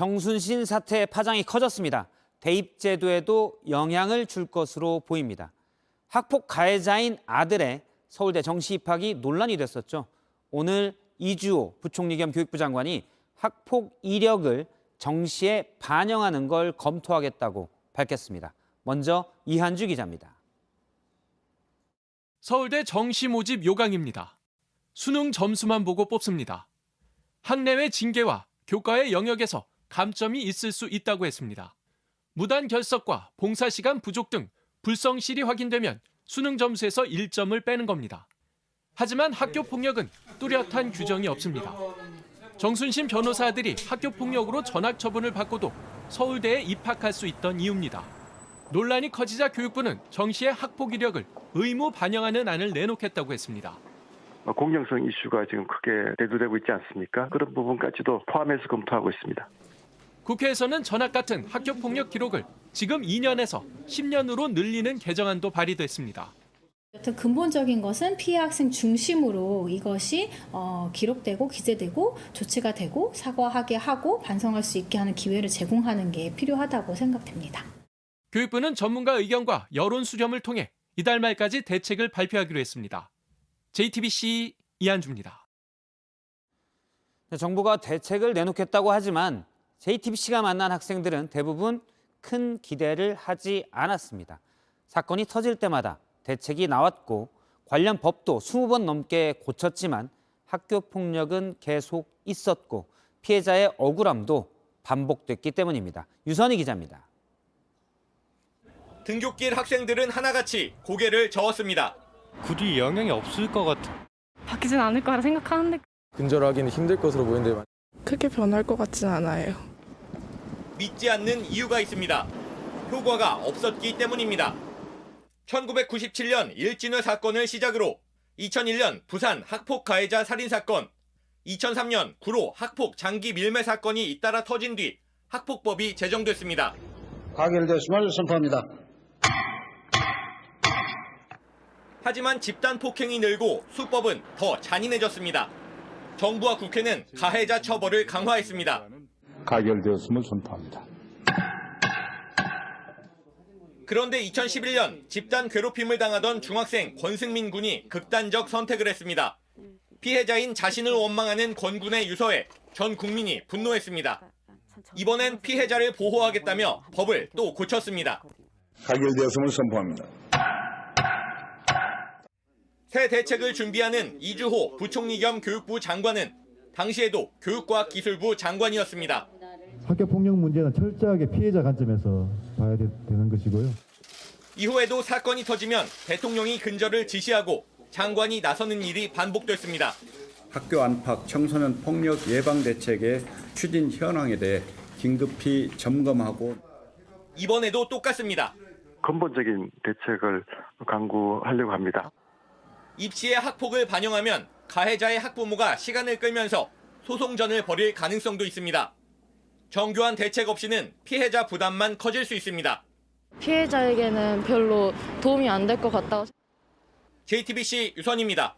정순신 사태 파장이 커졌습니다. 대입 제도에도 영향을 줄 것으로 보입니다. 학폭 가해자인 아들의 서울대 정시 입학이 논란이 됐었죠. 오늘 이주호 부총리 겸 교육부 장관이 학폭 이력을 정시에 반영하는 걸 검토하겠다고 밝혔습니다. 먼저 이한주 기자입니다. 서울대 정시 모집 요강입니다. 수능 점수만 보고 뽑습니다. 학내외 징계와 교과의 영역에서 감점이 있을 수 있다고 했습니다. 무단 결석과 봉사시간 부족 등 불성실이 확인되면 수능 점수에서 1점을 빼는 겁니다. 하지만 학교 폭력은 뚜렷한 규정이 없습니다. 정순신 변호사 아들이 학교 폭력으로 전학 처분을 받고도 서울대에 입학할 수 있던 이유입니다. 논란이 커지자 교육부는 정시의 학폭 이력을 의무 반영하는 안을 내놓겠다고 했습니다. 공정성 이슈가 지금 크게 대두되고 있지 않습니까? 그런 부분까지도 포함해서 검토하고 있습니다. 국회에서는 전학 같은 학교 폭력 기록을 지금 2년에서 10년으로 늘리는 개정안도 발의됐습니다. 여튼 근본적인 것은 피해 학생 중심으로 이것이 기록되고 기재되고 조치가 되고 사과하게 하고 반성할 수 있게 하는 기회를 제공하는 게 필요하다고 생각됩니다. 교육부는 전문가 의견과 여론 수렴을 통해 이달 말까지 대책을 발표하기로 했습니다. JTBC 이한주입니다. 정부가 대책을 내놓겠다고 하지만 JTBC가 만난 학생들은 대부분 큰 기대를 하지 않았습니다. 사건이 터질 때마다 대책이 나왔고 관련 법도 20번 넘게 고쳤지만 학교 폭력은 계속 있었고 피해자의 억울함도 반복됐기 때문입니다. 유선희 기자입니다. 등굣길 학생들은 하나같이 고개를 저었습니다. 굳이 영향이 없을 것 같아. 바뀌진 않을 거라 생각하는데 근절하기는 힘들 것으로 보이는데 크게 변할 것 같진 않아요. 믿지 않는 이유가 있습니다. 효과가 없었기 때문입니다. 1997년 일진회 사건을 시작으로 2001년 부산 학폭 가해자 살인 사건, 2003년 구로 학폭 장기 밀매 사건이 잇따라 터진 뒤 학폭법이 제정됐습니다. 가결되었음을 선포합니다. 하지만 집단 폭행이 늘고 수법은 더 잔인해졌습니다. 정부와 국회는 가해자 처벌을 강화했습니다. 가결되었음을 선포합니다. 그런데 2011년 집단 괴롭힘을 당하던 중학생 권승민 군이 극단적 선택을 했습니다. 피해자인 자신을 원망하는 권 군의 유서에 전 국민이 분노했습니다. 이번엔 피해자를 보호하겠다며 법을 또 고쳤습니다. 가결되었음을 선포합니다. 새 대책을 준비하는 이주호 부총리 겸 교육부 장관은 당시에도 교육과기술부 장관이었습니다. 학교폭력 문제는 철저하게 피해자 관점에서 봐야 되는 것이고요. 이후에도 사건이 터지면 대통령이 근절을 지시하고 장관이 나서는 일이 반복됐습니다. 학교 안팎 청소년 폭력 예방 대책의 추진 현황에 대해 긴급히 점검하고 이번에도 똑같습니다. 근본적인 대책을 강구하려고 합니다. 입시의 학폭을 반영하면 가해자의 학부모가 시간을 끌면서 소송전을 벌일 가능성도 있습니다. 정교한 대책 없이는 피해자 부담만 커질 수 있습니다. 피해자에게는 별로 도움이 안 될 것 같다고. JTBC 유선입니다.